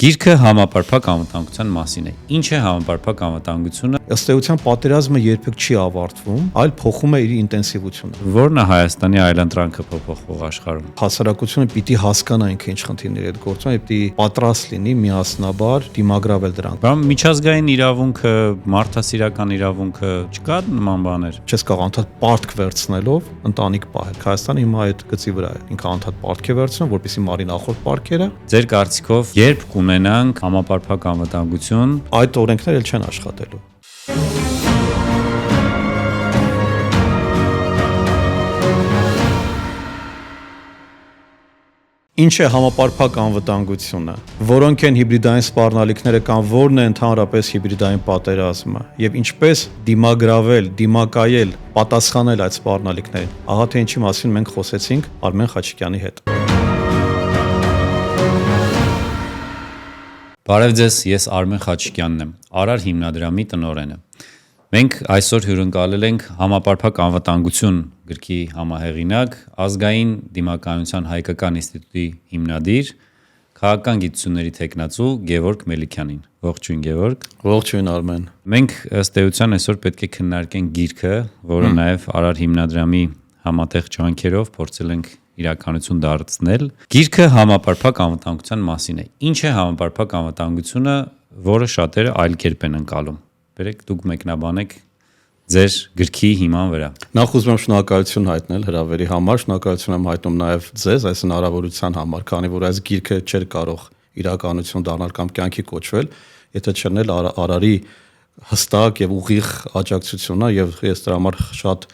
Գիրքը համապարփակ անվտանգության մասին է։ Ինչ է համապարփակ անվտանգությունը։ Ըստ էության պատերազմը երբեք չի ավարտվում, այլ փոխում է իր ինտենսիվությունը։ Որն է Հայաստանի այլընտրանքը փոփոխող աշխարհում։ Հասարակությունը պիտի հասկանա ինքը ինչ խնդիրների հետ գործում է, պիտի պատրաստ լինի միասնաբար դիմագրավել դրանք։ Բայց միջազգային իրավունքը, մարդասիրական իրավունքը չկա նման բաներ։ Չես կարող անդադ պարտք վերցնելով ընտանիք պահել։ Հայաստանը հիմա այդ գծի վրա է։ Ինքը անդադ պարտք է վերցնում, որպեսզի մարի նախորդ պարտքերը։ Ձեր կարծիքով երբ կունենանք համապարփակ անվտանգություն, այդ օրենքները էլ չեն աշխատելու։ Ինչ է համապարփակ անվտանգությունը, որոնք են հիբրիդային սպառնալիքները կամ որն է ընդհանրապես հիբրիդային պատերազմը եւ ինչպես դիմագրավել, դիմակայել, պատասխանել այդ սպառնալիքներին։ Ահա թե ինչի մասին մենք խոսեցինք Արմեն Խաչիկյանի հետ։ Բարև ձեզ, ես Արմեն Խաչիկյանն եմ, Արար հիմնադրամի տնօրենը։ Մենք այսօր հյուրընկալել ենք համապարփակ անվտանգություն գրքի համահեղինակ, ազգային դիմակայունության հայկական ինստիտուտի հիմնադիր, քաղաքական գիտությունների թեկնածու Գևորգ Մելիքյանին։ Ողջույն Գևորգ։ Ողջույն Արմեն։ Մենք ըստ էության այսօր պետք է քննարկենք գիրքը, որը նաև Արար հիմնադրամի համատեղ ջանքերով փորձել ենք իրականություն դարձնել։ Գիրքը համապարփակ անվտանգության մասին է։ Ինչ է համապարփակ անվտանգությունը, որը շատերը այլ կերպ են ընկալում։ Բերեք դուք մեկնաբանեք ձեր գրքի հիման վրա։ Նախ ուզում եմ շնորհակալություն հայտնել հրավերի համար, շնորհակալություն եմ հայտնում նաև ձեզ այս հնարավորության համար, քանի որ այս գիրքը չէր կարող իրականություն դառնալ կամ կյանքի կոչվել, եթե չլիներ Արարի հստակ եւ ուղիղ աջակցությունը, եւ ես դրա համար շատ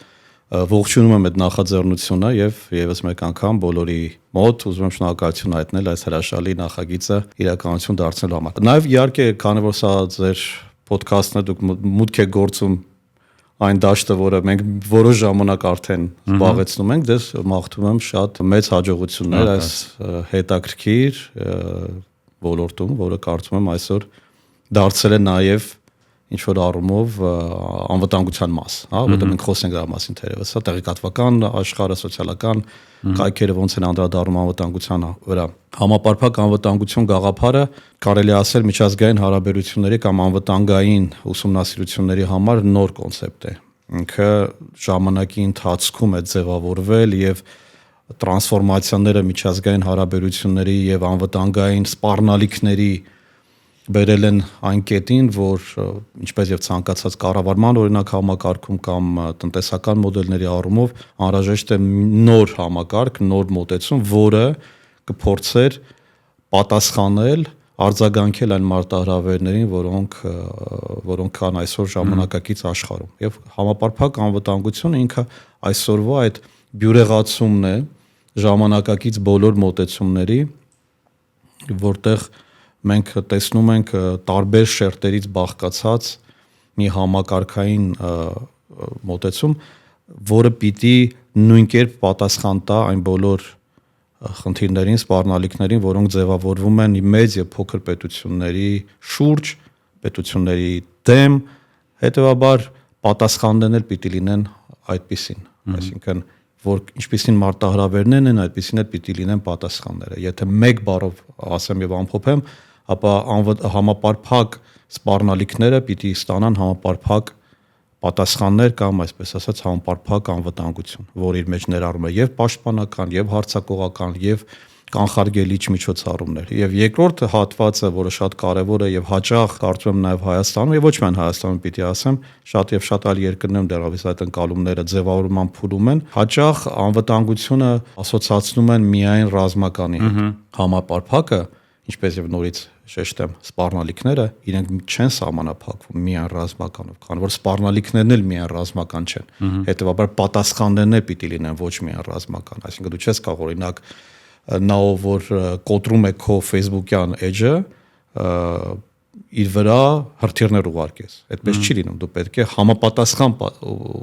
ողջունում եմ այդ նախաձեռնությունը եւ եւս մեկ անգամ բոլորի մոտ ուզում եմ շնորհակալություն հայտնել այս հրաշալի նախագիծը իրականություն դարձնելու համար։ Նաեւ իհարկե, քանի որ սա ձեր ոդքասթն է, դուք մուտք եք գործում այն դաշտը, որը մենք որոշ ժամանակ արդեն զբաղեցնում ենք, դες մաղթում եմ շատ մեծ հաջողություններ այս հետաքրքիր ոլորտում, որը կարծում եմ այսօր դարձել է նաեւ ինչ որ առումով անվտանգության մաս, հա, որտեղ մենք խոսենք դրա մասին թերևս, հա, տեղեկատվական աշխարհը, սոցիալական կայքերը ոնց են անդրադառնում անվտանգության վրա։ Համապարփակ անվտանգություն գաղափարը կարելի ասել միջազգային հարաբերությունների կամ անվտանգային ուսումնասիրությունների համար նոր կոնցեպտ է։ Ինքը ժամանակի ընթացքում է ձևավորվել եւ տրանսֆորմացիաները միջազգային հարաբերությունների եւ անվտանգային սպառնալիքների բերել են այն կետին, որ ինչպես եւ ցանկացած կառավարման օրինակ համակարգում կամ տնտեսական մոդելների առումով անհրաժեշտ է նոր համակարգ, նոր մոտեցում, որը կփորձեր պատասխանել, արձագանքել այն մարտահրավերներին, որոնք կան այսօր ժամանակակից աշխարհում։ Եվ համապարփակ անվտանգությունը ինքը այսօրվա այդ բյուրեղացումն է ժամանակակից բոլոր մոտեցումների, որտեղ մենք տեսնում ենք տարբեր շերտերից բաղկացած մի համակարգային մոտեցում, որը պիտի նույն կերպ պատասխան տա այն բոլոր խնդիրներին, սպառնալիքներին, որոնք ձևավորվում են մեծ եւ փոքր պետությունների շուրջ, պետությունների դեմ, հետեւաբար պատասխաններն էլ պիտի լինեն այդպիսին, այսինքն որ ինչպիսին մարտահրավերներն են, այդպիսին էլ պիտի լինեն պատասխանները։ Եթե մեկ բառով ասեմ եւ ամփոփեմ, ապա համապարփակ սպառնալիքները պիտի ստանան համապարփակ պատասխաններ կամ այսպես ասած համապարփակ անվտանգություն, որ իր մեջ ներառում է եւ պաշտպանական, եւ հարձակողական, եւ կանխարգելիչ միջոցառումներ։ Եվ երկրորդ հատվածը, որը շատ կարեւոր է եւ հաճախ կարծում եմ նաեւ Հայաստանում եւ ոչ միայն Հայաստանում պիտի ասեմ, շատ եւ շատ այլ երկրներում դեռևս այդ ընկալումները ձևավորման փուլում են, հաճախ անվտանգությունը ասոցացնում են միայն ռազմականի հետ։ Համապարփակը, ինչպես եւ նորից շեշտեմ, սպառնալիքները իրենք չեն սահմանափակվում միայն ռազմականով, քանի որ սպառնալիքներն էլ միայն ռազմական չեն։ Հետևաբար պատասխաններն էլ պիտի լինեն ոչ միայն ռազմական, այսինքն դու չես կարող օրինակ նա որ կոտրում է քո Facebook-յան էջը իր վրա հրթիռներ ուղարկես։ Այդպես չի լինում, դու պետք է համապատասխան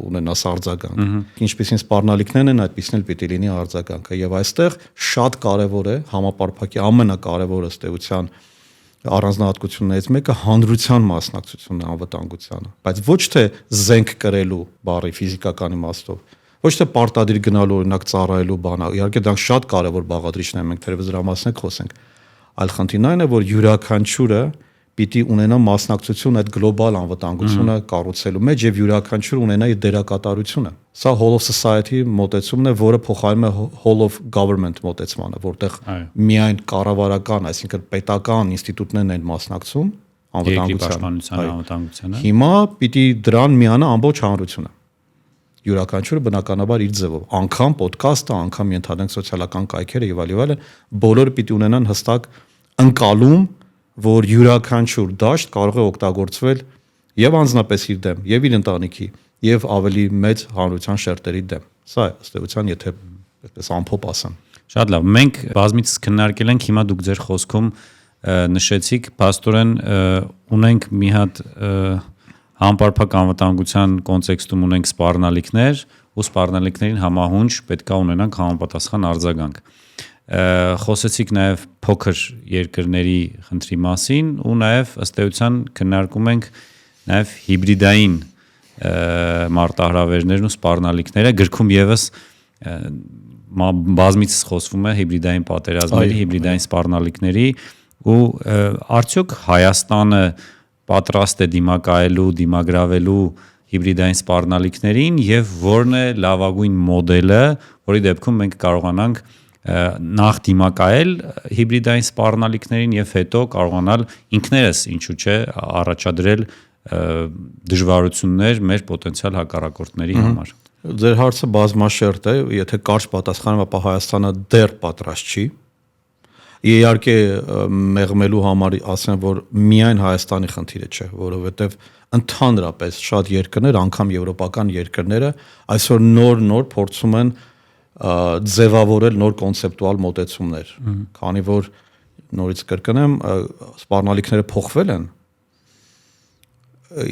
ունենաս արձագանք։ Ինչպիսին սպառնալիքներն են, այդպիսին էլ պիտի լինի արձագանքը։ Եվ այստեղ շատ կարևոր է համապարփակի ամենակարևորը ըստ էության առանձնահատկություններից մեկը հանրության մասնակցությունն է անվտանգությանը, բայց ոչ թե զենք կրելու բառի ֆիզիկական իմաստով, ոչ թե պարտադիր գնալու օրինակ ծառայելու բան, իհարկե դա շատ կարևոր բաղադրիչներ են, մենք թերևս դրա մասին խոսենք, այլ խնդիրն այն է, որ յուրաքանչյուրը պիտի ունենա մասնակցություն այդ գլոբալ անվտանգությունը կառուցելու մեջ եւ յուրաքանչյուրը ունենա իր դերակատարությունը։ Սա whole of society մոտեցումն է, որը փոխարինում է whole of government մոտեցմանը, որտեղ միայն կառավարական, այսինքն պետական ինստիտուտներն են մասնակցում անվտանգությանը։ Հիմա պիտի դրան միանա ամբողջ հանրությունը։ Յուրաքանչյուրը բնականաբար իր ձևով, անգամ ոդքասթը, անգամ ենթադրենք սոցիալական կայքերը եւ այլն, բոլորը պիտի ունենան հստակ ընկալում, որ յուրաքանչյուր դաշտ կարող է օգտագործվել եւ անձնապես իր դեմ, եւ իր ընտանիքի, եւ ավելի մեծ հանրության շերտերի դեմ։ Սա է ըստ էության, եթե այդպես ամփոփ ասեմ։ Շատ լավ։ Մենք բազմիցս քննարկել ենք, հիմա դուք ձեր խոսքում նշեցիք, փաստորեն ունենք մի հատ համապարփակ անվտանգության կոնտեքստում ունենք սպառնալիքներ, ու սպառնալիքներին համահունչ պետքա ունենանք համապատասխան արձագանք։ Խոսեցիք նաև փոքր երկրների խնդրի մասին ու նաև ըստ էության քննարկում ենք նաև հիբրիդային մարտահրավերներն ու սպառնալիքները, գրքում եւս բազմիցս խոսվում է հիբրիդային պատերազմների, հիբրիդային սպառնալիքների ու արդյոք Հայաստանը պատրաստ է դիմակայելու, դիմագրավելու հիբրիդային սպառնալիքներին եւ որն է լավագույն մոդելը, որի դեպքում մենք կարողանանք նախ դիմակայել հիբրիդային սպառնալիքներին եւ հետո կարողանալ ինքներս ինչու՞ չէ առաջադրել դժվարություններ մեր պոտենցիալ հակառակորդների համար։ Ձեր հարցը բազմաշերտ է, եթե կարճ պատասխանեմ, ապա Հայաստանը դեռ պատրաստ չի։ Իհարկե մեղմելու համար ասեմ, որ միայն Հայաստանի խնդիրը չէ, որովհետև ընդհանրապես շատ երկրներ, անգամ եվրոպական երկրները այսօր նոր փորձում են ձևավորել նոր կոնցեպտուալ մոտեցումներ, քանի որ նորից կրկնեմ, սպառնալիքները փոխվել են,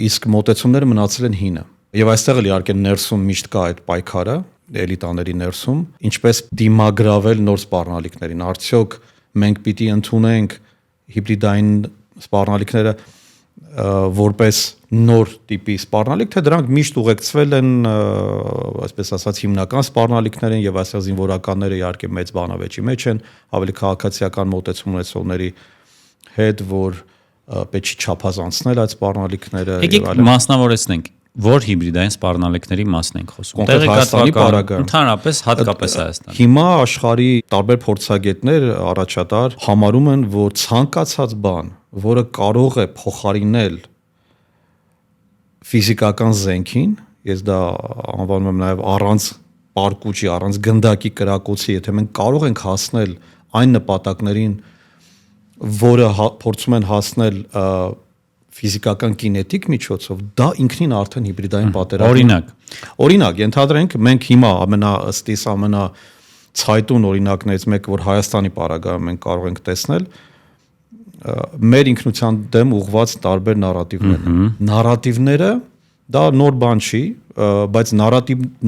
իսկ մոտեցումները մնացել են հինը։ Եվ այստեղ էլ իհարկե ներսում միշտ կա այդ պայքարը, էլիտաների ներսում, ինչպես դիմագրավել նոր սպառնալիքներին։ Արդյոք մենք պիտի ընդունենք հիբրիդային սպառնալիքները որպես նոր տիպի սպառնալիք, թե դրանք միշտ ուղեկցվել են, այսպես ասած, հիմնական սպառնալիքներին եւ այսօր զինվորականները իհարկե մեծ բանավեճի մեջ են, ավելի քաղաքացիական մոտեցում ունեցողների հետ, որ պետք չի չափազանցնել այդ սպառնալիքները եւ այլն։ Մասնավորեցնենք, որ հիբրիդային սպառնալիքների մասն ենք խոսում։ Տեղեկատվական, ընդհանրապես հատկապես Հայաստան։ Հիմա աշխարհի տարբեր փորձագետներ առաջատար համարում են, որ ցանկացած բան, որը կարող է փոխարինել ֆիզիկական զենքին, ես դա անվանում եմ նաև առանց պարկուճի, առանց գնդակի կրակոցի, եթե մենք կարող ենք հասնել այն նպատակներին, որը փորձում են հասնել ֆիզիկական կինետիկ միջոցով, դա ինքնին արդեն հիբրիդային պատերազմ է։ Օրինակ, ենթադրենք մենք հիմա ամենացայտուն օրինակներից մեկը, որ Հայաստանի պարագայում մենք կարող ենք տեսնել, մեր ինքնության դեմ ուղղված տարբեր նարատիվներ են։ Նարատիվները դա նոր բան չի, բայց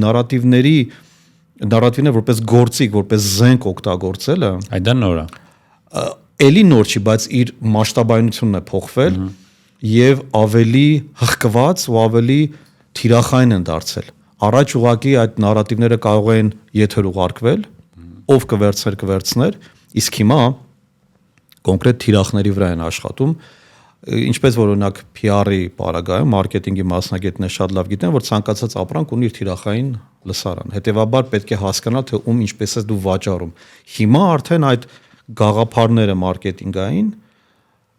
նարատիվները որպես գործիք, որպես զենք օգտագործելը, այդ դա նոր է։ Էլի նոր չի, բայց իր մասշտաբայնությունն է փոխվել եւ ավելի հղկված ու ավելի թիրախային են դարձել։ Առաջ ուղղակի այդ նարատիվները կարող են եթեր ուղարկվել, ով կվերցներ, իսկ հիմա կոնկրետ թիրախների վրա են աշխատում, ինչպես որ օրինակ PR-ի պարագայում մարքեթինգի մասնագետները շատ լավ գիտեն, որ ցանկացած ապրանք ունի իր թիրախային լսարան։ Հետևաբար պետք է հասկանալ, թե ում ինչպես ես դու վաճառում։ Հիմա արդեն այդ գաղափարները մարքեթինգային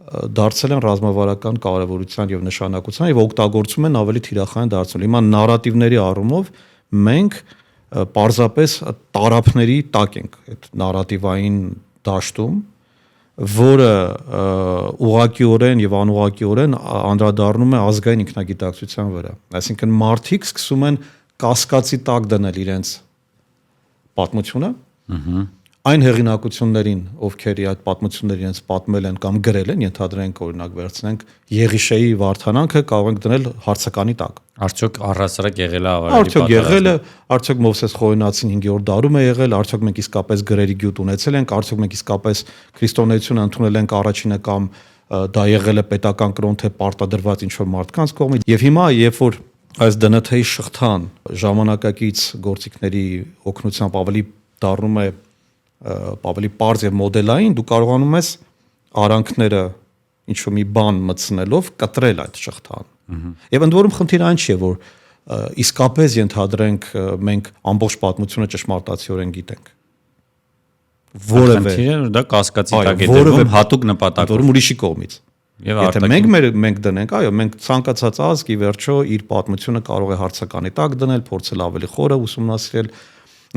դարձել են ռազմավարական կարևորության եւ նշանակության եւ օգտագործում են ավելի թիրախային դարձնել։ Հիմա նարատիվների առումով մենք պարզապես տարափների տակ ենք այդ նարատիվային դաշտում, որը ուղղակիորեն եւ անուղղակիորեն անդրադառնում է ազգային ինքնագիտակցության վրա։ Այսինքն մարդիկ սկսում են կասկածի տակ դնել իրենց պատմությունը, այն հեղինակություններին, ովքեր այդ պատմությունները իրենց պատմել են կամ գրել են, ենթադրենք օրինակ վերցնենք Եղիշեի Վարդանանքը, կարող ենք դնել հարցականի տակ։ Արդյոք առհասարակ եղել է ավարի պատերազմը։ Արդյոք Մովսես Խորենացին 5-րդ դարում է եղել, արդյոք մենք իսկապես գրերի գյուտ ունեցել ենք, արդյոք մենք իսկապես քրիստոնեությունը ընդունել ենք առաջինը կամ դա եղել է պետական կրոն թե պարտադրված ինչ-որ մարդկանց կողմից։ Եւ հիմա, երբ որ այս ԴՆԹ-ի շղթան ժամանակակից գործիքների օգնությամբ ավելի դառնում է ավելի պարզ եւ մոդելային, դու կարողանում ես արանքները ինչ որ մի բան մտցնելով կտրել այդ շղթան։ Եվ ընդ որում խնդիրը այն չէ, որ իսկապես ենթադրենք մենք ամբողջ պատմությունը ճշմարտացիորեն գիտենք։ Որևէ դա կասկածի տակ է դրվում հատուկ նպատակով, որում ուրիշի կողմից։ Եվ եթե մենք դնենք, այո, մենք ցանկացած ազգ ի վերջո իր պատմությունը կարող է հարցականի տակ դնել, փորձել ավելի խորը ուսումնասիրել,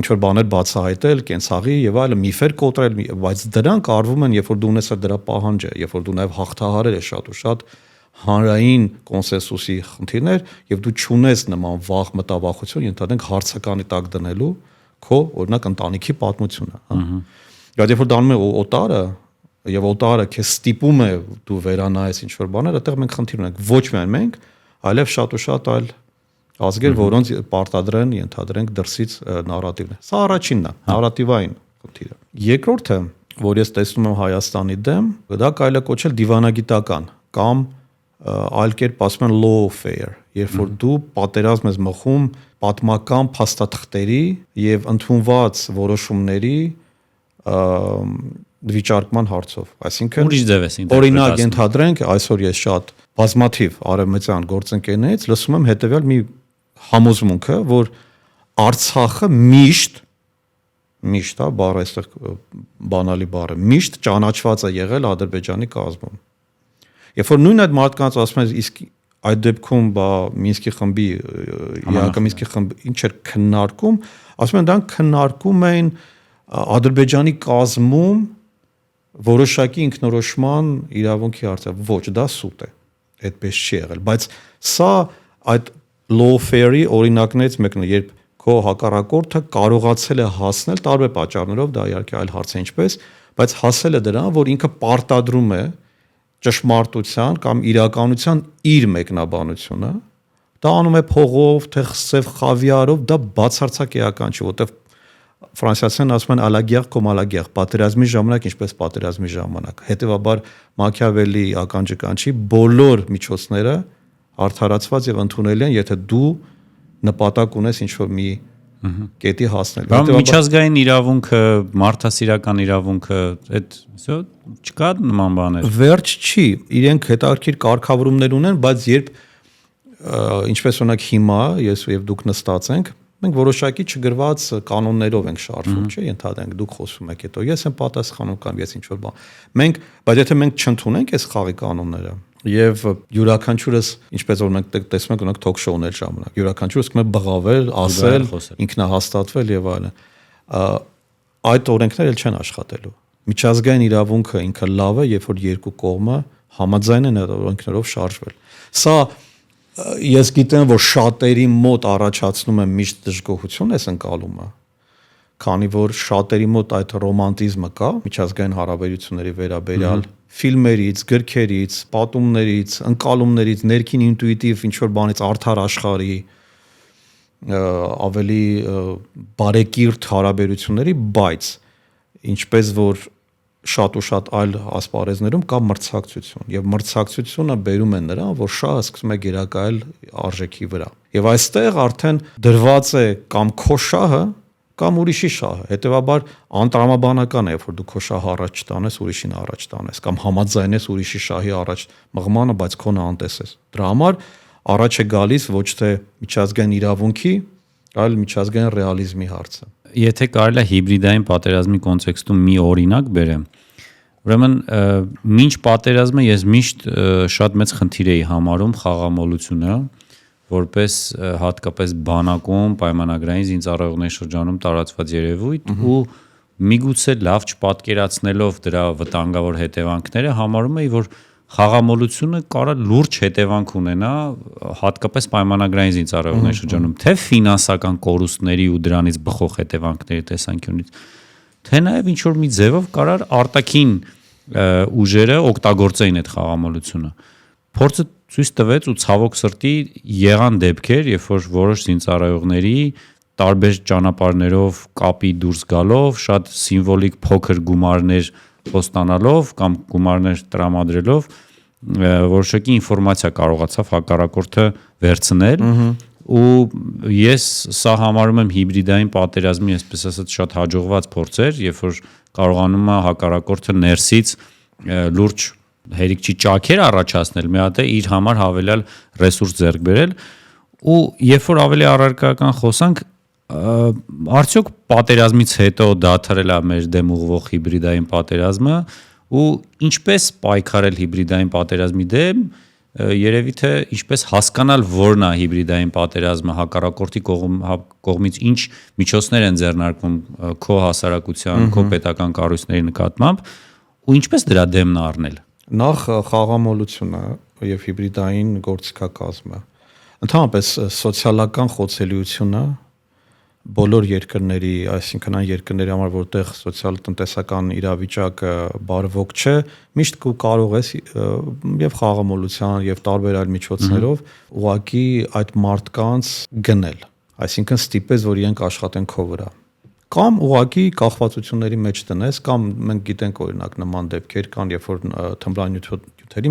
ինչ որ բաներ բացահայտել, կենցաղի եւ այլն միֆեր կոտրել, բայց դրանք արվում են, երբ որ դու ունես դրա պահանջը, երբ որ դու նաեւ հաղթահարել ես շատ ու շատ հանրային կոնսենսուսի խնդիրներ եւ դու չունես նման վաղ մտավախություն, ենթադրենք հարցականի տակ դնելու քո օրինակ ընտանիքի պատմությունը, հա։ Երբ որ դառնում է օտարը եւ օտարը քեզ ստիպում է դու վերանայես ինչ որ բաներ, այդտեղ մենք խնդիր ունենք ոչ միայն մենք, այլև շատ ու շատ այլ ազգեր, որոնց պարտադրեն ենթադրենք դրսից նարատիվներ։ Սա առաջինն է, նարատիվային խնդիրը։ Երկրորդը, որ ես տեսնում եմ Հայաստանի դեմ, դա կարելի է կոչել դիվանագիտական կամ այլ կերպ ասում են lawfare, երբ որ դու պատերազմ ես մխում պատմական փաստաթղթերի եւ ընդունված որոշումների վիճարկման հարցով, այսինքն ուրիշ ձև ես օրինակ ենթադրենք այսօր ես շատ բազմաթիվ արևմտյան գործընկերներից լսում եմ հետեւյալ մի համոզմունքը, որ Արցախը միշտ, հա, բառը այստեղ բանալի բառ է, միշտ ճանաչված է եղել Ադրբեջանի կազմում։ Երբ որ նույն այդ մարդկանց ասում են, իսկ այդ դեպքում Մինսկի խմբի, ԵԱՀԿ Մինսկի խմբը ինչ էր քննարկում, ասում են դրանք քննարկում էին Ադրբեջանի կազմում որոշակի ինքնորոշման իրավունքի հարցը, ոչ, դա սուտ է, այդպես չի եղել, բայց սա այդ lawfare-ի օրինակներից մեկն է, երբ քո հակառակորդը կարողացել է հասնել տարբեր պատճառներով, դա իհարկե այլ հարց է ինչպես, բայց հասել է դրան, որ ինքը պարտադրում է ճշմարտության կամ իրականության իր մեկնաբանությունը, դա անում է փողով, թե սև խավիարով, դա բացարձակ էական չի, որտեղ ֆրանսիացիներն ասում են ալագիեղ կամ ալագիեղ, պատերազմի ժամանակ ինչպես պատերազմի ժամանակ։ Հետևաբար Մաքիավելի ականջկանչի բոլոր միջոցները արդարացված եւ ընդունելի են, եթե դու նպատակ ունես ինչ որ մի կետի հասնել։ Բայց միջազգային իրավունքը, մարդասիրական իրավունքը, այդ չկա նման բաներ։ Վերջ չի, իրենք հետաքրքիր կարգավորումներ ունեն, բայց երբ ինչպես օրինակ հիմա ես եւ դուք նստած ենք, մենք որոշակի չգրված կանոններով ենք շարժվում, չէ՞, ենթադրենք դուք խոսում եք, հետո ես եմ պատասխանում կամ ես ինչ որ բան։ Բայց եթե մենք չընդունենք այս խաղի կանոնները եւ յուրաքանչյուրս, ինչպես որ մենք տեսնում ենք, ունենք թոք շոուներ ժամանակ, յուրաքանչյուրս կմե բղավել, ասել, ինքնահաստատվել եւ այլն։ Այդ օրենքները էլ չեն աշխատելու։ Միջազգային իրավունքը ինքը լավ է, երբ որ երկու կողմը համաձայն են այդ օրենքներով շարժվել։ Սա ես գիտեմ, որ շատերի մոտ առաջացնում է միշտ դժգոհություն այս ընկալումը, քանի որ շատերի մոտ այդ ռոմանտիզմը կա միջազգային հարաբերությունների վերաբերյալ ֆիլմերից, գրքերից, պատումներից, ընկալումներից, ներքին ինտուիտիվ ինչ որ բանից արդար աշխարհի ավելի բարեկիրթ հարաբերությունների, բայց ինչպես որ շատ ու շատ այլ ասպարեզներում կա մրցակցություն եւ մրցակցությունը բերում է նրան, որ շահը սկսում է գերակայել արժեքի վրա։ Եվ այստեղ արդեն դրված է կամ քո շահը կամ ուրիշի շահը։ Հետևաբար անտրամաբանական է, որ դու քո շահը առաջ տանես, ուրիշին առաջ տանես կամ համաձայնես ուրիշի շահի առաջ մղմանը, բայց քոնը անտեսես։ Դրա համար առաջ է գալիս ոչ թե միջազգային իրավունքի, այլ միջազգային ռեալիզմի հարցը։ Եթե կարելի է հիբրիդային պատերազմի կոնտեքստում մի օրինակ բերեմ, ուրեմն մինչ պատերազմը ես միշտ շատ մեծ խնդիր էի համարում խաղամոլությունը, որպես հատկապես բանակում պայմանագրային զինծառայողների շրջանում տարածված երևույթ ու միգուցե լավ չպատկերացնելով դրա վտանգավոր հետևանքները համարում էի, որ խաղամոլությունը կարա լուրջ հետևանք ունենա հատկապես պայմանագրային զինծառայողների շրջանում, թե ֆինանսական կորուստների ու դրանից բխող հետևանքների տեսանկյունից, թե նաև ինչ որ մի ձևով կարար արտաքին ուժերը օգտագործեին այդ խաղամոլությունը։ Փորձը ցույց տվեց ու ցավոք սրտի եղան դեպքեր, երբ որ որոշ զինծառայողների տարբեր ճանապարհներով կապի դուրս գալով, շատ սիմվոլիկ փոքր գումարներ խոստանալով կամ գումարներ տրամադրելով որոշակի ինֆորմացիա կարողացավ հակառակորդը վերցնել ու ես սա համարում եմ հիբրիդային պատերազմի, այսպես ասած, շատ հաջողված փորձեր, երբ որ կարողանում է հակառակորդը ներսից լուրջ հերիք չի ճաքեր առաջացնել, մի հատ է իր համար հավելյալ ռեսուրս ձեռք բերել ու երբ որ ավելի առարկայական խոսանք արդյոք պատերազմից հետո դադարել է մեր դեմ ուղղվող հիբրիդային պատերազմը ու ինչպես պայքարել հիբրիդային պատերազմի դեմ երևի թե ինչպես հասկանալ որն է հիբրիդային պատերազմը հակառակորդի կողմից ինչ միջոցներ են ձեռնարկվում քո հասարակության, քո պետական կառույցների նկատմամբ ու ինչպես դրա դեմն առնել։ Նախ խաղամոլությունը եւ հիբրիդային գործիքակազմը։ Ընդհանրապես սոցիալական խոցելիությունը բոլոր երկրների, այսինքն այն երկրների համար, որտեղ սոցիալ-տնտեսական իրավիճակը բարվոք չէ, միշտ կարող ես եւ խաղամոլության եւ տարբեր այլ միջոցներով ուղղակի այդ մարդկանց գնել, այսինքն ստիպես, որ իրենք աշխատեն քո վրա։ Կամ ուղղակի կախվածությունների մեջ տնես, կամ մենք գիտենք օրինակ նման դեպքեր կան, երբ որ թմրանյութերի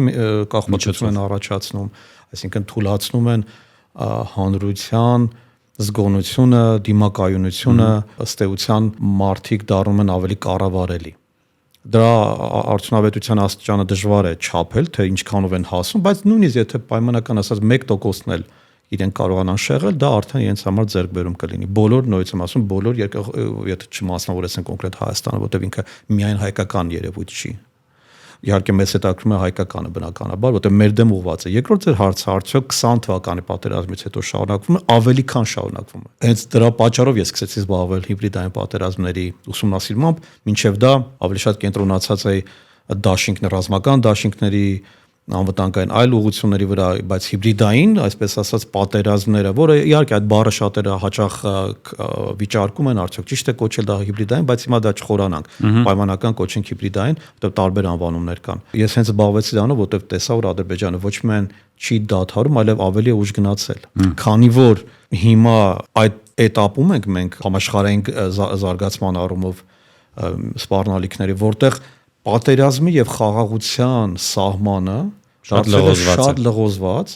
կախվածություն են առաջացնում, այսինքն թուլացնում են հանրության զգոնությունը, դիմակայունությունը, ըստ էության մարդիկ դառնում են ավելի կառավարելի։ Դրա արդյունավետության աստիճանը դժվար է չափել, թե ինչքանով են հասնում, բայց նույնիսկ եթե պայմանական ասած 1%-ն էլ իրենք կարողանան շեղել, դա արդեն իրենց համար ձեռքբերում կլինի։ Բոլոր նույնից եմ ասում, բոլոր եթե չմասնավորեցնենք կոնկրետ Հայաստանը, որտեղ ինքը միայն հայկական երևույթ չի։ Իհարկե մեզ հետաքրքրում է հայկականը բնականաբար, որտեղ մեր դեմ ուղղված է։ Երկրորդ ձեր հարցը արդյոք 20 թվականի պատերազմից հետո շարունակվում է, ավելի քան շարունակվում է։ Հենց դրա պատճառով ես սկսեցի զբաղվել հիբրիդային պատերազմների ուսումնասիրմամբ, մինչև դա ավելի շատ կենտրոնացած է դաշինքներ, ռազմական դաշինքների անվտանգային այլ ուղղությունների վրա, բայց հիբրիդային, այսպես ասած, պատերազմները, որը իհարկե այդ բառը շատերը հաճախ վիճարկում են, արդյոք ճիշտ է կոչել դա հիբրիդային, բայց հիմա դա չխորանանք, պայմանական կոչենք հիբրիդային, որտեղ տարբեր անվանումներ կան։ Ես հենց զբաղվեցի դրանով, որտեղ տեսա, որ Ադրբեջանը ոչ միայն չի դադարում, այլև ավելի է ուժ գնացել։ Քանի որ հիմա այդ этаպում ենք մենք համաշխարհային զարգացման առումով սպառնալիքների, որտեղ պատերազմի եւ խաղաղության սահմանը շատ լղոզված,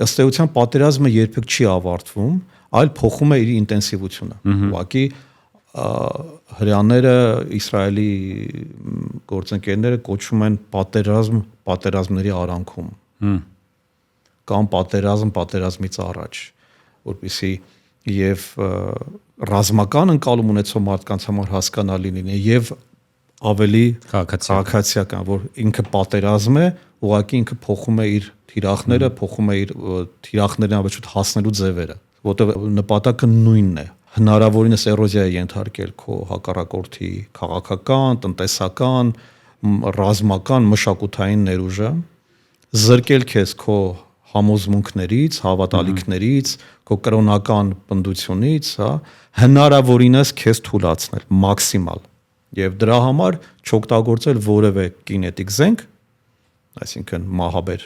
ըստ էության պատերազմը երբեք չի ավարտվում, այլ փոխում է իր ինտենսիվությունը։ Ուղղակի հրեաները, Իսրայելի գործընկերները կոչում են պատերազմ պատերազմների արանքում կամ պատերազմ պատերազմից առաջ, որպեսզի եւ ռազմական ընկալում ունեցող մարդկանց համար հասկանալի լինի եւ ավելի քաղաքացիական, որ ինքը պատերազմ է, ուղղակի ինքը փոխում է իր թիրախները, փոխում է իր թիրախներին ավելի հասնելու ձևերը, որտեղ նպատակը նույնն է։ Հնարավորինս էրոզիա է ենթարկել քո հակառակորդի քաղաքական, տնտեսական, ռազմական, մշակութային ներուժը, զրկել քեզ քո համոզմունքներից, հավատալիքներից, քո կրոնական պնդությունից, հա, հնարավորինս քեզ թուլացնել մաքսիմալ։ Եվ դրա համար չօգտագործել որևէ կինետիկ զենք, այսինքն մահաբեր,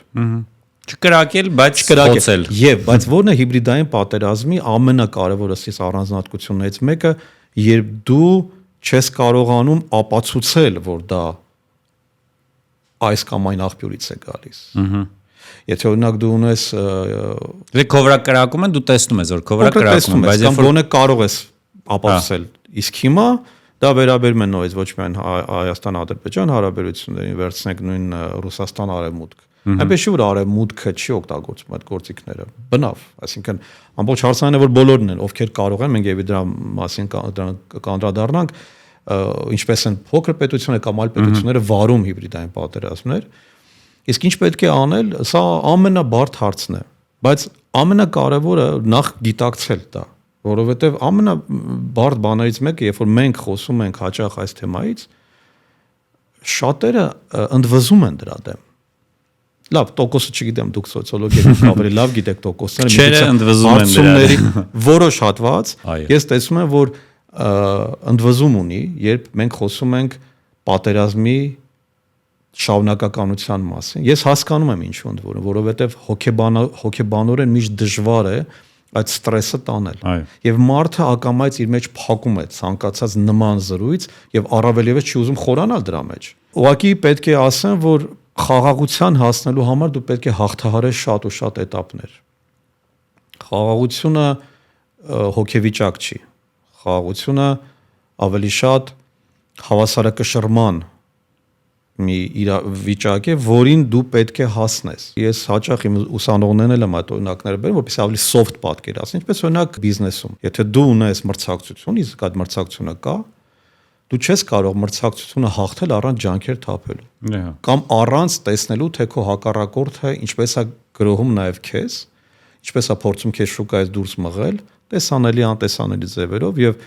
չկրակել, բայց խոցել։ Եվ բայց որն է հիբրիդային պատերազմի ամենակարևոր ըստ առանձնահատկություններից մեկը, երբ դու չես կարողանում ապացուցել, որ դա այս կամ այն աղբյուրից է գալիս։ Եթե օրինակ դու ունես քո վրա կրակում են, դու տեսնում ես, որ քո վրա կրակում են, բայց երբ որ կարող ես ապացուցել, իսկ հիմա դա վերաբերում է նույնիսկ ոչ միայն Հայաստան-Ադրբեջան հարաբերություններին, վերցնենք նույն Ռուսաստան-Արևմուտք։ Այնպես չի որ Արևմուտքը չի օգտագործում այդ գործիքները։ Բնավ, այսինքն ամբողջ հարցն է որ բոլորն են, ովքեր կարող են, մենք եւի դրա մասին կանդրադառնանք, ինչպես են փոքր պետությունները կամ այլ պետությունները վարում հիբրիդային պատերազմներ։ Իսկ ինչ պետք է անել, սա ամենաբարդ հարցն է, բայց ամենակարևորը նախ գիտակցել դա, որովհետև ամենաբարդ բաներից մեկը, երբ որ մենք խոսում ենք հաճախ այս թեմայից, շատերը ընդվզում են դրա դեմ։ Լավ, տոկոսը չգիտեմ, դուք սոցիոլոգիայով ավելի լավ գիտեք տոկոսները, չերը ընդվզում են դրա որոշ հատված, ես տեսնում եմ, որ ընդվզում ունի, երբ մենք խոսում ենք պատերազմի շարունակականության մասին։ Ես հասկանում եմ ինչու ընդվորը, որովհետև հոգեբանորեն միշտ դժվար է այդ ստրեսը տանել։ Եվ մարդը ակամայից իր մեջ փակում է ցանկացած նման զրույց եւ առավել եւս չի ուզում խորանալ դրա մեջ։ Ուղղակի պետք է ասեմ, որ խաղաղության հասնելու համար դու պետք է հաղթահարես շատ ու շատ էտապներ։ Խաղաղությունը հոգեվիճակ չի։ Խաղաղությունը ավելի շատ հավասարակշռման մի վիճակ է, որին դու պետք է հասնես։ Ես հաճախ իմ ուսանողներն եմ այդ օրինակները բերում, որպեսզի ավելի soft պատկերացնի, ինչպես օրինակ բիզնեսում։ Եթե դու ունես մրցակցություն, իսկ այդ մրցակցությունը կա, դու չես կարող մրցակցությունը հաղթել առանց ջանքեր թափելու։ Կամ առանց տեսնելու, թե քո հակառակորդը ինչպես է գրոհում նաև քեզ, ինչպես է փորձում քեզ շուկայից դուրս մղել, տեսանելի, անտեսանելի ձևերով եւ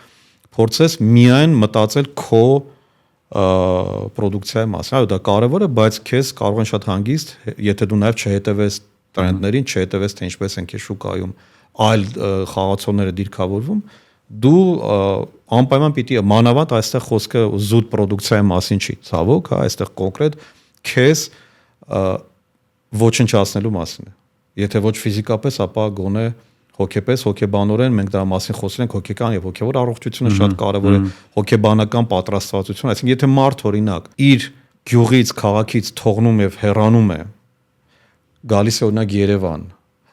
փորձես միայն մտածել քո պրոդուկցիայի մասին։ Այո, դա կարևոր է, բայց քեզ կարող են շատ հանգիստ, եթե դու նաև չհետևես տրենդերին, չհետևես թե ինչպես են քեզ շուկայում այլ խաղացողները դիրքավորվում, դու անպայման պիտի մանավանդ այստեղ խոսքը զուտ պրոդուկցիայի մասին չի, ցավոք, հա, այստեղ կոնկրետ քեզ ոչնչացնելու մասին է։ Եթե ոչ ֆիզիկապես, ապա գոնե հոգեպես, հոգեբանորեն մենք դրա մասին խոսել ենք, հոգեկան եւ հոգեվոր առողջությունը շատ կարեւոր է, հոգեբանական պատրաստվածություն, այսինքն եթե մարդ օրինակ իր գյուղից, քաղաքից թողնում եւ հեռանում է, գալիս է օրինակ Երևան,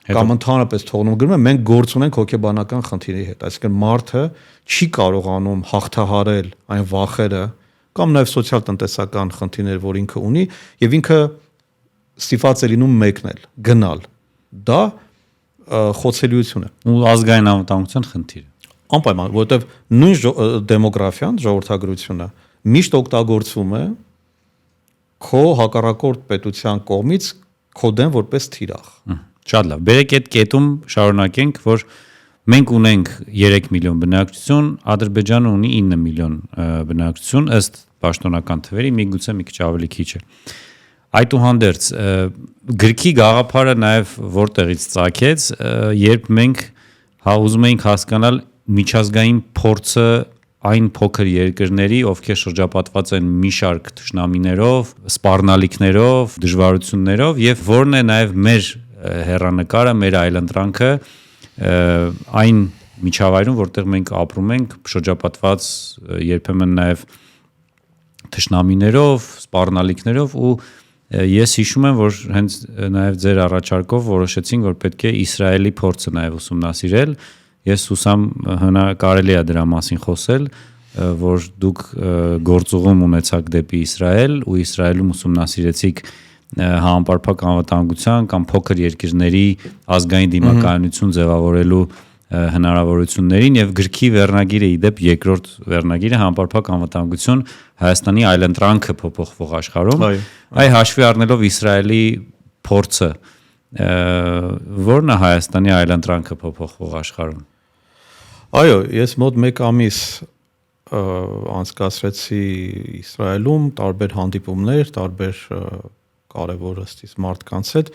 կամ ընդհանրապես թողնում գրում է, մենք գործ ունենք հոգեբանական խնդիրի հետ, այսինքն մարդը չի կարողանում հաղթահարել այն վախերը կամ նաև սոցիալ-տնտեսական խնդիրներ, որ ինքը ունի, եւ ինքը ստիպված է լինում մեկնել, գնալ։ Դա խոցելիություն է ու ազգային անվտանգության խնդիր։ Անպայման, որովհետեւ նույն դեմոգրաֆիան, ժողովրդագրությունը միշտ օգտագործվում է քո հակառակորդ պետության կողմից քո դեմ որպես թիրախ։ Շատ լավ։ Բերեք այդ կետում շարունակենք, որ մենք ունենք 3 միլիոն բնակչություն, Ադրբեջանը ունի 9 միլիոն բնակչություն, ըստ պաշտոնական թվերի, միգուցե մի քիչ ավելի քիչ է։ Այդուհանդերձ գրքի գաղափարը նաև որտեղից ծագեց, երբ մենք ուզում էինք հասկանալ միջազգային փորձը այն փոքր երկրների, ովքեր շրջապատված են մի շարք թշնամիներով, սպառնալիքներով, դժվարություններով, եւ որն է նաև մեր հեռանկարը, մեր այլընտրանքը այն միջավայրում, որտեղ մենք ապրում ենք, շրջապատված երբեմն նաև թշնամիներով, սպառնալիքներով ու ես հիշում եմ, որ հենց նաև ձեր առաջարկով որոշեցինք, որ պետք է Իսրայելի փորձը նաև ուսումնասիրել։ Ես հուսամ կարելի է դրա մասին խոսել, որ դուք գործուղում ունեցաք դեպի Իսրայել ու Իսրայելում ուսումնասիրեցիք համապարփակ անվտանգության կամ փոքր երկրների ազգային դիմակայունություն ձևավորելու հնարավորություններին եւ գրքի վերնագիրը իդեպ երկրորդ վերնագիրը համապարփակ անվտանգություն Հայաստանի այլընտրանքը փոփոխվող աշխարհում այ հաշվի առնելով Իսրայելի փորձը որն է Հայաստանի այլընտրանքը փոփոխվող աշխարհում Այո, ես մոտ 1 ամիս անցկացրեցի Իսրայելում տարբեր հանդիպումներ, տարբեր կարևոր ըստիս մարդկանց հետ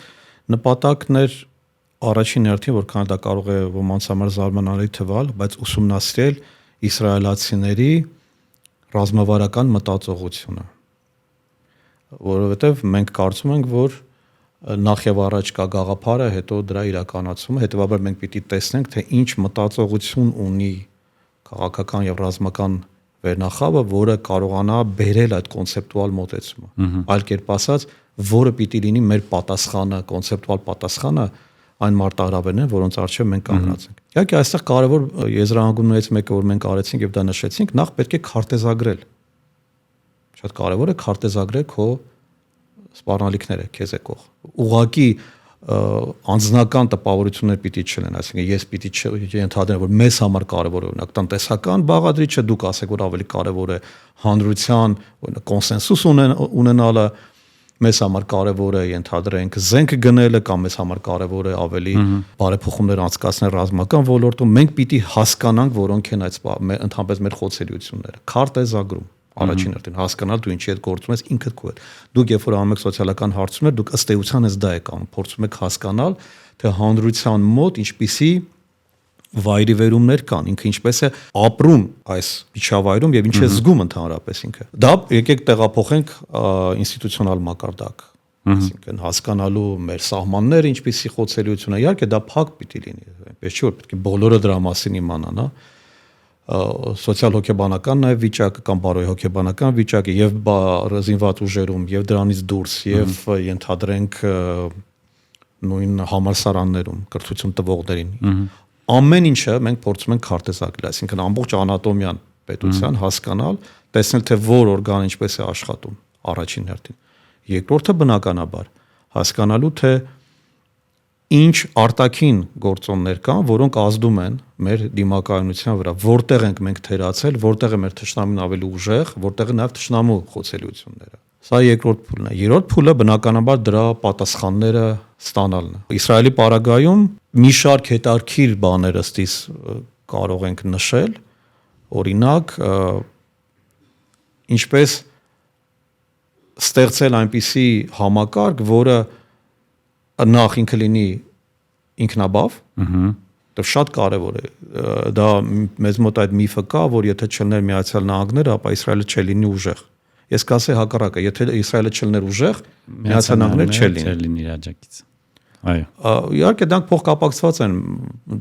նպատակներ առաջին հերթին որքան դա կարող է ոմանց համար զարմանալի թվալ, բայց ուսումնասիրել իսրայելացիների ռազմավարական մտածողությունը, որովհետև մենք կարծում ենք, որ նախ եւ առաջ կա գաղափարը, հետո դրա իրականացումը, հետեւաբար մենք պիտի տեսնենք, թե ինչ մտածողություն ունի քաղաքական եւ ռազմական վերնախավը, որը կարողանա բերել այդ կոնցեպտուալ մոտեցումը։ Այլ կերպ ասած, որը պիտի լինի մեր պատասխանը, կոնցեպտուալ պատասխանը այն մարտահրավերներ, որոնց առջև մենք կանգնած ենք։ Իհարկե, այստեղ կարևոր եզրահանգումներից մեկը, որ մենք արեցինք եւ դա նշեցինք, նախ պետք է քարտեզագրել։ Շատ կարևոր է քարտեզագրել քո սպառնալիքները քեզ եկող։ Ուղղակի անձնական տպավորություններ պիտի չլինեն, այսինքն ես պիտի ենթադրեմ, որ մեզ համար կարևոր է օրինակ տնտեսական բաղադրիչը, դուք ասեք, որ ավելի կարևոր է հանրության օրինակ կոնսենսուս ունենալը, մեզ համար կարևոր է ենթադրենք զենք գնելը կամ մեզ համար կարևոր է ավելի բարեփոխումներ անցկացնել ռազմական ոլորտում, մենք պիտի հասկանանք, որոնք են այդ ընդհանրապես մեր խոցելիությունները։ Քարտեզագրում առաջին հերթին հասկանալ դու ինչի հետ գործում ես ինքդ քո հետ։ Դուք երբ որ անում եք սոցիալական հարցումներ, դուք ըստ էության ես դա եք անում, փորձում եք հասկանալ, թե հանրության մոտ ինչպիսի վայրի վերումներ կան, ինքը ինչպես է ապրում այս միջավայրում եւ ինչ է զգում ընդհանրապես ինքը։ Դա եկեք տեղափոխենք ինստիտուցիոնալ մակարդակ, այսինքն հասկանալու մեր սահմանները ինչպիսի խոցելիություն է, իհարկե դա փակ պիտի լինի, այնպես չի որ պետք է բոլորը դրա մասին իմանան, հա սոցիալ հոգեբանական նաև վիճակը կամ բարոյհոգեբանական վիճակը եւ զինված ուժերում եւ դրանից դուրս եւ ենթադրենք նույն համալսարաններում կրթություն տվողներին ամեն ինչը մենք փորձում ենք քարտեզագրել, այսինքն ամբողջ անատոմիան պետության հասկանալ, տեսնել թե որ օրգանը ինչպես է աշխատում, առաջին հերթին։ Երկրորդը բնականաբար հասկանալու թե ինչ արտաքին գործոններ կան, որոնք ազդում են մեր դիմակայունության վրա, որտեղ ենք մենք թերացել, որտեղ է մեր թշնամին ավելի ուժեղ, որտեղ է նաև թշնամու խոցելիությունները։ Սա երկրորդ փուլն է։ Երրորդ փուլը բնականաբար դրա պատասխանները ստանալն է։ Իսրայելի պարագայում մի շարք հետաքրքիր բաներ ըստիս կարող ենք նշել, օրինակ, ինչպես ստեղծել այնպիսի համակարգ, որը նախ ինքը լինի ինքնաբավ, դա շատ կարևոր է։ Դա մեզ մոտ այդ միֆը կա, որ եթե չլներ Միացյալ Նահանգները, ապա Իսրայելը չլինի ուժեղ։ Ես կասեի հակառակը, եթե Իսրայելը չլներ ուժեղ, Միացյալ Նահանգները չլինի իր աջակից։ Այո։ Իհարկե դրանք փոխկապակցված են,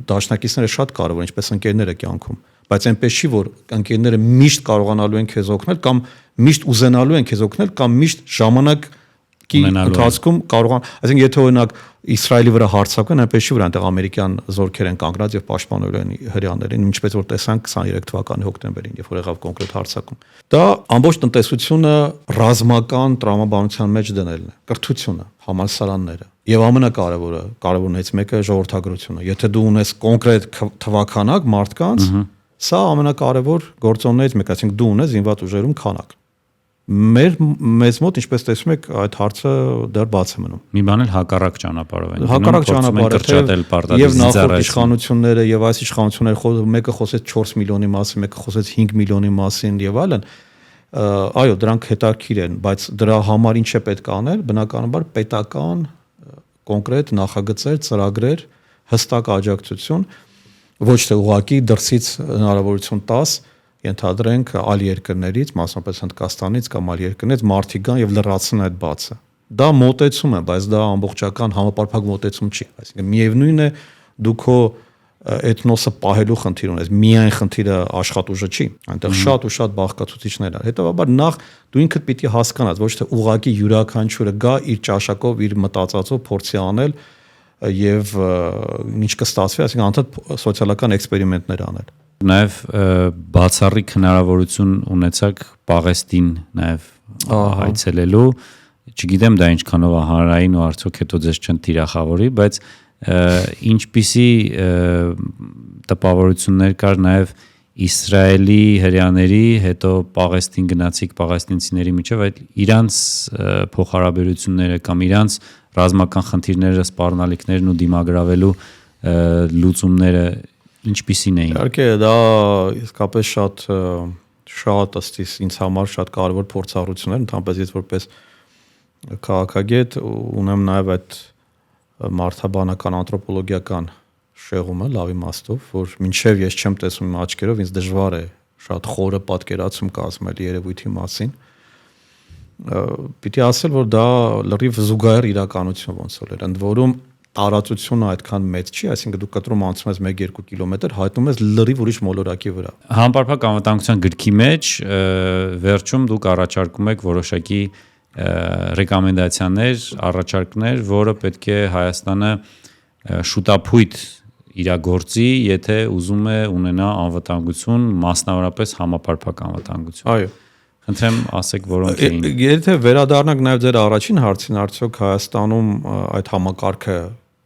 դաշնակիցները շատ կարևոր, ինչպես ընկերները կյանքում, բայց այնպես չի, որ ընկերները միշտ կարողանալու են քեզ օգնել կամ միշտ ուզենալու են քեզ օգնել կամ միշտ ժամանակի ընթացքում կարողան, այսինքն եթե օրինակ Իսրայելի վրա հարձակվեն, այնպես չի, որ այնտեղ ամերիկյան զորքեր են կանգնած եւ պաշտպանելու են հրեաներին, ինչպես որ տեսանք 23 թվականի հոկտեմբերին, երբ որ եղավ կոնկրետ հարձակում։ Դա ամբողջ տնտեսությունը ռազմական տրամաբանության մեջ դնելն է, կրթությունը, համալսարանները եւ ամենակարևորներից մեկը ժողովրդագրությունը։ Եթե դու ունես կոնկրետ թվականակ մարդկանց, սա ամենակարևոր գործոններից մեկը, այսինքն դու ունես զինված ուժերում քանակ։ Մեզ մոտ, ինչպես տեսնում եք, այդ հարցը դեռ բաց է մնում։ Մի բան էլ հակառակ ճանապարհով են։ Հակառակ ճանապարհը եւ նախորդ իշխանությունները եւ այս իշխանությունները մեկը խոսեց 4 միլիոնի մասին, մեկը խոսեց 5 միլիոնի մասին եւ այլն։ Այո, դրանք հետաքրքիր են, բայց դրա համար ինչ է պետք անել, բնականաբար պետական կոնկրետ նախագծեր, ծրագրեր, հստակ աջակցություն, ոչ թե ուղղակի դրսից հնարավորություն տաս ենթադրենք այլ երկրներից, մասնապես Հնդկաստանից կամ այլ երկրներից մարդիկ գան եւ լրացնեն այդ բացը։ Դա մոտեցում է, բայց դա ամբողջական համապարփակ մոտեցում չի։ Այսինքն միևնույն է դու քո էթնոսը պահելու խնդիր ունես, միայն խնդիրը աշխատուժը չի։ Այնտեղ շատ ու շատ բաղկացուցիչներ կան։ Հետևաբար նախ դու ինքդ պիտի հասկանաս, ոչ թե ուղղակի յուրաքանչյուրը գա իր ճաշակով, իր մտածածով փորձի անել եւ ինչ կստացվի, այսինքն անդադ սոցիալական էքսպերիմենտներ անել։ Նաև բացառիկ հնարավորություն ունեցաք Պաղեստին նաև այցելելու, չգիտեմ դա ինչքանով է հանրային ու արդյոք հետո ձեզ չեն թիրախավորի, բայց ինչպիսի տպավորություններ կար նաև Իսրայելի հրեաների, հետո Պաղեստին գնացիք պաղեստինցիների միջև, այդ իրանց փոխհարաբերությունները կամ իրանց ռազմական խնդիրները, սպառնալիքներն ու դիմագրավելու լուծումները ինչպիսին էին։ Իհարկե դա իսկապես շատ ըստիս ինձ համար շատ կարևոր փորձառություններ, ընդհանրապես ես որպես քաղաքագետ ունեմ նաև այդ մարդաբանական անթրոպոլոգիական շեղումը լավ իմաստով, որ մինչև ես չեմ տեսնում իմ աչքերով, ինձ դժվար է շատ խորը պատկերացում կազմել երևույթի մասին։ Պիտի ասել, որ դա լրիվ զուգահեռ իրականություն ոնց որ էր, ընդ որում տարածությունը այդքան մեծ չի, այսինքն դու կտրում անցնում ես 1-2 կիլոմետր, հայտնում ես լրիվ ուրիշ մոլորակի վրա։ Համապարփակ անվտանգության գրքի մեջ վերջում դուք առաջարկում եք որոշակի ռեկոմենդացիաներ, առաջարկներ, որը պետք է Հայաստանը շուտափույթ իրագործի, եթե ուզում է ունենա անվտանգություն, մասնավորապես համապարփակ անվտանգություն։ Այո։ Խնդրեմ ասեք որոնք էին։ Եթե վերադառնանք նաև ձեր առաջին հարցին, արդյոք Հայաստանում այդ համակարգը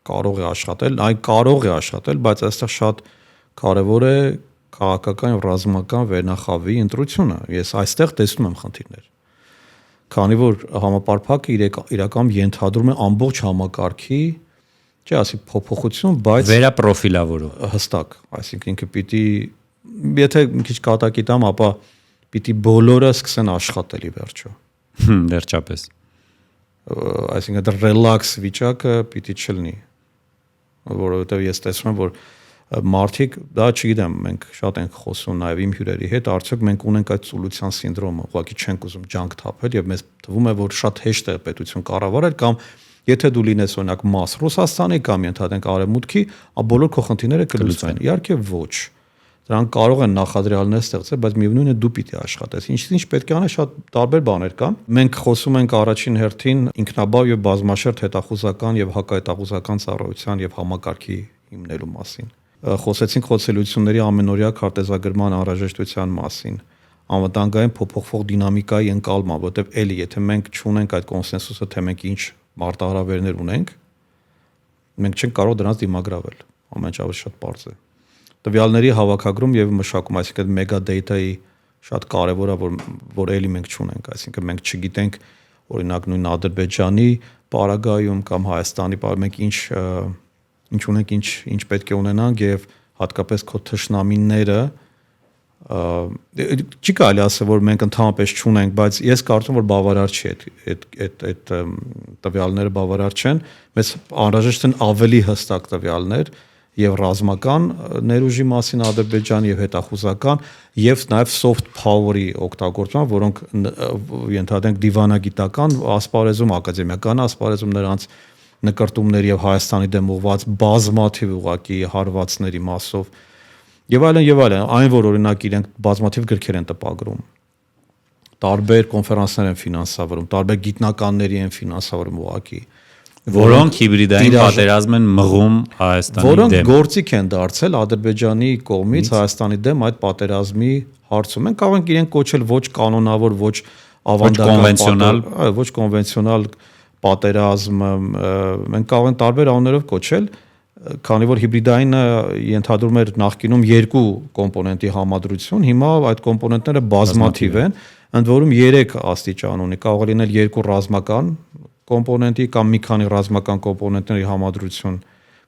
կարող է աշխատել, այն կարող է աշխատել, բայց այստեղ շատ կարևոր է քաղաքական եւ ռազմական վերնախավի ընտրությունը։ Ես այստեղ տեսնում եմ խնդիրներ։ Քանի որ համապարփակը իրականում ենթադրում է ամբողջ համակարգի, չի ասի փոփոխություն, բայց վերապրոֆիլավորում հստակ, այսինքն ինքը պիտի, եթե մի քիչ կատակի տամ, ապա պիտի բոլորը սկսեն աշխատել ի վերջո։ Վերջապես։ Այսինքն դա ռելաքս վիճակը պիտի չլինի, որովհետև ես տեսնում եմ, որ մարդիկ, դա չգիտեմ, մենք շատ ենք խոսում նաև իմ հյուրերի հետ, արդյոք մենք ունենք այդ ծուլության սինդրոմը, ուղղակի չենք ուզում ջանք թափել եւ մեզ թվում է, որ շատ հեշտ է պետություն կառավարել կամ եթե դու լինես օրինակ մաս Ռուսաստանի կամ ենթադրենք Արևմուտքի, բոլոր քո խնդիրները կլուծվեն։ Իհարկե ոչ։ Դրանք կարող են նախադրյալներ ստեղծել, բայց միևնույն է դու պիտի աշխատես։ Ինչ պետք է անես, շատ տարբեր բաներ կան։ Մենք խոսում ենք առաջին հերթին ինքնաբավ եւ բազմաշերտ հետախուզական եւ հակահետախուզական ծառայության եւ համակարգի հիմնելու մասին։ Խոսեցինք խոցելիությունների ամենօրյա քարտեզագրման անհրաժեշտության մասին։ անվտանգային փոփոխվող դինամիկայի ընկալման, որտեղ էլի եթե մենք չունենք այդ կոնսենսուսը, թե մենք ինչ մարտահրավերներ ունենք, մենք չենք կարող դրանց դիմագրավել։ Ամեն ինչ ավելի շատ բարձ է։ Տվյալների հավաքագրում եւ մշակում, այսինքն մեգա դեյթայի շատ կարեւոր է, որ էլի մենք չունենք, այսինքն մենք չգիտենք օրինակ նույն Ադրբեջանի պարագայում կամ Հայաստանի մենք ինչ ունենք, ինչ պետք է ունենանք եւ հատկապես քո թշնամիները չի կարելի ասել, որ մենք ընդհանրապես չունենք, բայց ես կարծում որ բավարար չի այդ տվյալները բավարար չեն, մեզ անհրաժեշտ են ավելի հստակ տվյալներ եւ ռազմական ներուժի մասին Ադրբեջանի եւ հետախուզական եւ նաեւ soft power-ի օգտագործման, որոնք ենթադրենք դիվանագիտական ասպարեզում, ակադեմիական ասպարեզում նրանց նկարտումների եւ Հայաստանի դեմ ուղղված բազմաթիվ ուղղակի հարվածների մասով եւ այլն, այն որ օրինակ իրենք բազմաթիվ գրքեր են տպագրում, տարբեր կոնֆերանսներ են ֆինանսավորում, տարբեր գիտնականների են ֆինանսավորում ուղղակի, որոնք հիբրիդային պատերազմ են մղում Հայաստանի դեմ, որոնք գործիք են դարձել Ադրբեջանի կողմից Հայաստանի դեմ այդ պատերազմի հարցում։ Մենք կարող ենք իրենք կոչել ոչ կանոնավոր, ոչ ավանդական, ոչ կոնվենցիոնալ պատերազմ, մենք կարող ենք տարբեր անուններով կոչել, քանի որ հիբրիդայինը ենթադրում էր նախկինում երկու կոմպոնենտի համադրություն, հիմա այդ կոմպոնենտները բազմաթիվ են, ընդ որում 3 աստիճան ունի, կարող է լինել երկու ռազմական կոմպոնենտի կամ մի քանի ռազմական կոմպոնենտների համադրություն,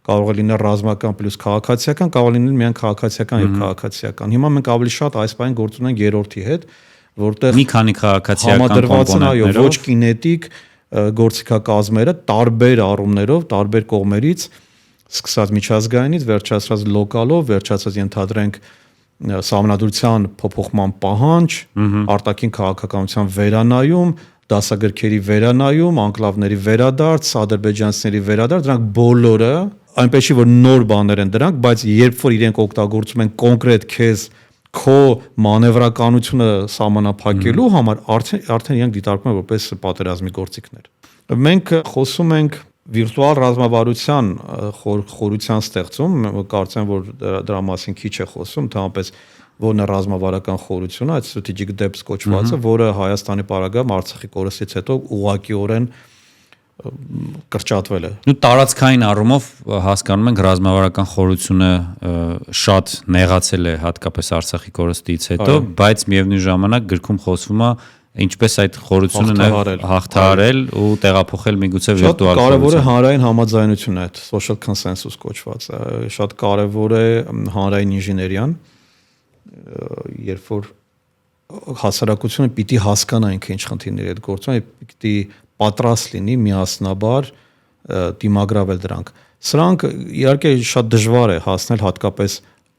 կարող է լինել ռազմական պլյուս քաղաքացիական, կարող է լինել միայն քաղաքացիական եւ քաղաքացիական։ Հիմա մենք ավելի շատ այս բանը գործ ունենք երրորդի հետ, որտեղ մի քանի քաղաքացիական կոմպոնենտներով ոչ կինետիկ գործիքակազմերը տարբեր առումներով, տարբեր կողմերից, սկսած միջազգայինից, վերջացած լոկալով, վերջացած ենթադրենք սահմանադրության փոփոխման պահանջ, արտաքին քաղաքականության վերանայում, դասագրքերի վերանայում, անկլավների վերադարձ, ադրբեջանցիների վերադարձ, դրանք բոլորը այնպես չի որ նոր բաներ են դրանք, բայց երբ որ իրենք օգտագործում են կոնկրետ քեզ քո մանևրականությունը սահմանափակելու համար, արդեն իրենք դիտարկվում են որպես պատերազմի գործիքներ։ Մենք խոսում ենք վիրտուալ ռազմավարության խորության ստեղծում, կարծեմ որ դրա մասին քիչ է խոսում, ընդհանրապես որն է ռազմավարական խորությունը, այդ strategic depth կոչվածը, որը Հայաստանի պարագայում Արցախի կորստից հետո ուղղակիորեն կրճատվել է։ Ու տարածքային առումով հասկանում ենք ռազմավարական խորությունը շատ նեղացել է հատկապես Արցախի կորստից հետո, բայց միևնույն ժամանակ գրքում խոսվում է ինչպես այդ խորությունը նաև հաղթահարել ու տեղափոխել միգուցե վիրտուալ խորություն։ Շատ կարևոր է հանրային համաձայնությունը, այդ social consensus կոչվածը, շատ կարևոր է հանրային ինժեներիան, երբ որ հասարակությունը պիտի հասկանա ինքը ինչ խնդիրների հետ գործում է, պիտի պատրաստ լինի միասնաբար դիմագրավել դրանք։ Սրանք իհարկե շատ դժվար է հասնել հատկապես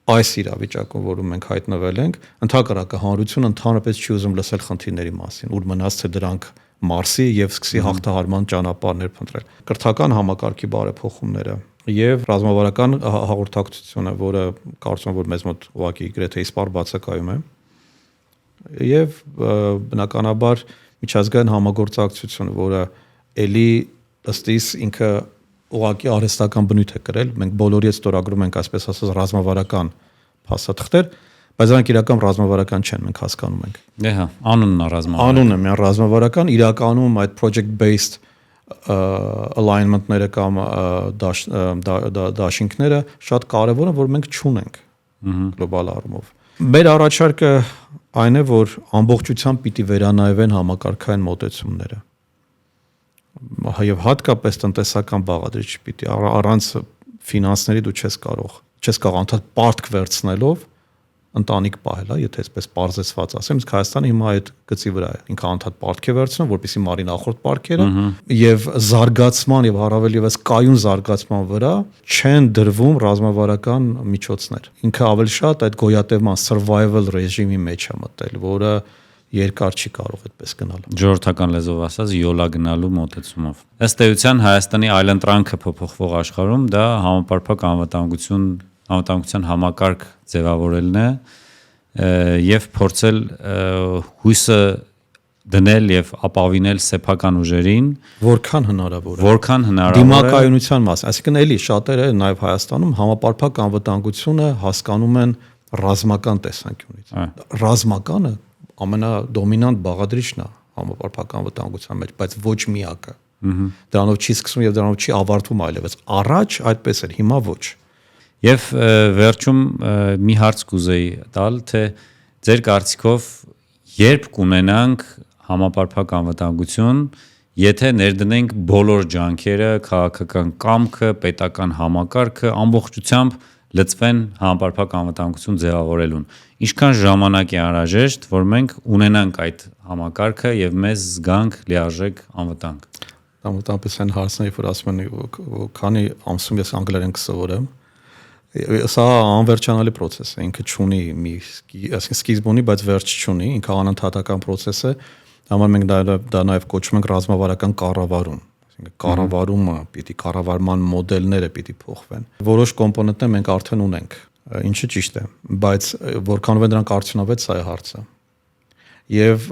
այս իրավիճակում, որում մենք հայտնվել ենք, ընդհակառակը հանրությունը ընդհանրապես չի ուզում լսել խնդիրների մասին, ուր մնաց թե դրանք մարսի եւ սկսի հաղթահարման ճանապարհներ փնտրել։ Կրթական համակարգի բարեփոխումները եւ ռազմավարական հաղորդակցությունը, որը կարծում եմ որ մեզ մոտ ուղղակի գրեթե իսպառ բացակայում է, եւ բնականաբար միջազգային համագործակցությունը, որը ելի ըստ իս ինքը ուղղակի արհեստական բնույթ է կրել, մենք բոլորի հետ ստորագրում ենք այսպես ասած ռազմավարական փաստաթղթեր, բայց դրանք իրական ռազմավարական չեն, մենք հասկանում ենք։ Դե հա, անունն է ռազմավարական։ Անունն է միայն ռազմավարական, իրականում այդ project based alignment-ները կամ դաշինքները շատ կարևոր են, որ մենք չունենք գլոբալ առումով։ Մեր առաջարկը այն է, որ ամբողջությամբ պիտի վերանայվեն համակարգային մոտեցումները։ Եվ հատկապես տնտեսական բաղադրիչ պիտի առանց ֆինանսների դու չես կարող անդադ պարտք վերցնելով ընտանիք պահել, եթե այսպես պարզեցված ասեմ, իսկ Հայաստանը հիմա այդ գծի վրա է, ինքը անդադ պարտք է վերցնում, որպեսզի մարի նախորդ պարտքերը եւ զարգացման եւ առավել եւս կայուն զարգացման վրա չեն դրվում ռազմավարական միջոցներ։ Ինքը ավելի շատ այդ գոյատևման survival regime-ի մեջ է մտել, որը երկար չի կարող այդպես գնալ։ Ժողովրդական լեզվով ասած յոլա գնալու մոտեցումով։ Ըստ էության Հայաստանի այլընտրանքը փոփոխվող աշխարհում դա համապարփակ անվտանգության համակարգ ձևավորելն է եւ փորձել հույսը դնել եւ ապավինել սեփական ուժերին, որքան հնարավոր է դիմակայունության մաս, այսինքն էլի շատերը նաեւ Հայաստանում համապարփակ անվտանգությունը հասկանում են ռազմական տեսանկյունից։ Ռազմականը ամենադոմինանտ բաղադրիչն է համապարփակ անվտանգության մեջ, բայց ոչ միակը։ Դրանով չի սկսում եւ դրանով չի ավարտվում այլևս։ Առաջ այդպես էր, հիմա ոչ։ Եվ վերջում մի հարց կուզեի տալ, թե ձեր կարծիքով երբ կունենանք համապարփակ անվտանգություն, եթե ներդնենք բոլոր ջանքերը, քաղաքական կամքը, պետական համակարգը ամբողջությամբ լծվեն համապարփակ անվտանգություն ձևավորելուն։ Ինչքան ժամանակ է անհրաժեշտ, որ մենք ունենանք այդ համակարգը եւ մեզ զգանք լիարժեք անվտանգ։ Ամենապես այն հարցն է, որ ասում են քանի ամսում ես անգլերեն կսովորեմ։ Սա անվերջանալի process է, ինքը չունի մի սկիզբ ունի, բայց վերջ չունի, ինքը անընդհատական process է, համար մենք դա նաև կոչում ենք ռազմավարական կառավարում, այսինքն կառավարումը պիտի կառավարման մոդելները պիտի փոխվեն։ Որոշ կոմպոնենտներ մենք արդեն ունենք, ինչը ճիշտ է, բայց որքանով են դրանք արդյունավետ, սա է հարցը։ Եվ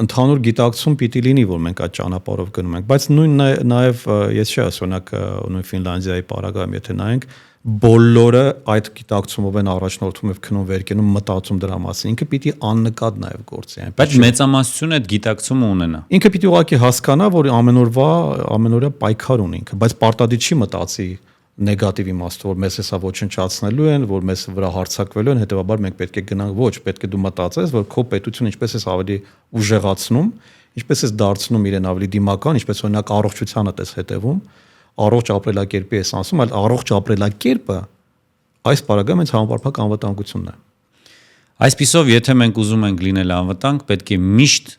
ընդհանուր գիտակցում պիտի լինի, որ մենք այդ ճանապարհով գնում ենք, բայց նույն նաև ես չի ասում, օրինակ նույն Ֆինլանդիայի պարագայում եթե նայենք, բոլորը այդ գիտակցումով են առաջնորդում եւ քնում վերկենում մտածում դրա մասին։ Ինքը պիտի աննկատ նաև գործի, բայց մեծամասնությունը այդ գիտակցումը ունենա։ Ինքը պիտի ուղղակի հասկանա, որ ամենօրյա պայքար ունի ինքը, բայց պարտադիր չի մտածի նեգատիվ իմաստով, որ մեզ հեսա ոչնչացնելու են, որ մեզ վրա հարձակվելու են, հետեւաբար մենք պետք է գնանք, ոչ, պետք է դու մտածես, որ քո պետությունը ինչպես է ավելի ուժեղացնում, ինչպես է դարձնում իրեն ավելի դիմական, ինչպես օրինակ առողջությանը տես հետևում, առողջ ապրելակերպի ես ասում, այլ առողջ ապրելակերպը այս բaragam հենց համապարփակ անվտանգությունն է։ Այսպիսով, եթե մենք ուզում ենք լինել անվտանգ, պետք է միշտ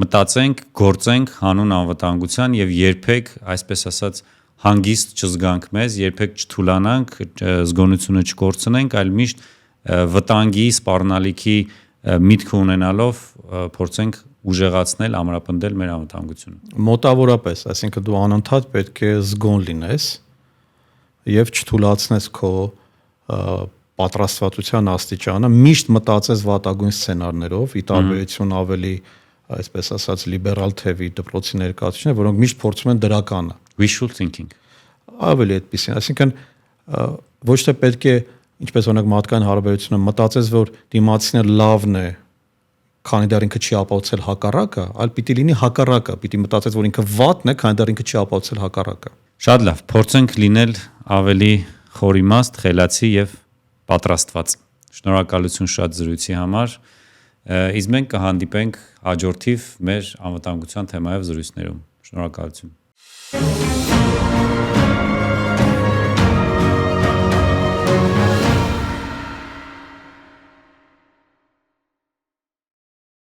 մտածենք, գործենք հանուն անվտանգության եւ երբեք, այսպես ասած, հանգիստ չզգանք մեզ, երբեք չթուլանանք, զգոնությունը չկորցնենք, այլ միշտ վտանգի, սպառնալիքի միտքը ունենալով փորձենք ուժեղացնել, ամրապնդել մեր անվտանգությունը։ Մոտավորապես, այսինքն դու անընդհատ պետք է զգոն լինես եւ չթուլացնես քո պատրաստվածության աստիճանը, միշտ մտածես վատագույն սցենարներով, ի տարբերություն ավելի, այսպես ասած, լիբերալ թևի դպրոցի ներկայացուցիչներ, որոնք միշտ փորձում են դրականը։ Wishful thinking։ Ավելի այդպեսին, այսինքն ոչ թե պետք է, ինչպես օրինակ մարդկային հարաբերությունը մտածես, որ դիմացինը լավն է, քանի դեռ ինքը չի ապացուցել հակառակը, այլ պիտի լինի հակառակը, պիտի մտածես, որ ինքը վատն է, քանի դեռ ինքը չի ապացուցել հակառակը։ Շատ լավ, փորձենք լինել ավելի խորիմաստ, խելացի եւ պատրաստված։ Շնորհակալություն շատ զրույցի համար։ Իսկ մենք կհանդիպենք հաջորդիվ մեր անվտանգության թեմայով զրույցներում։ Շնորհակալություն։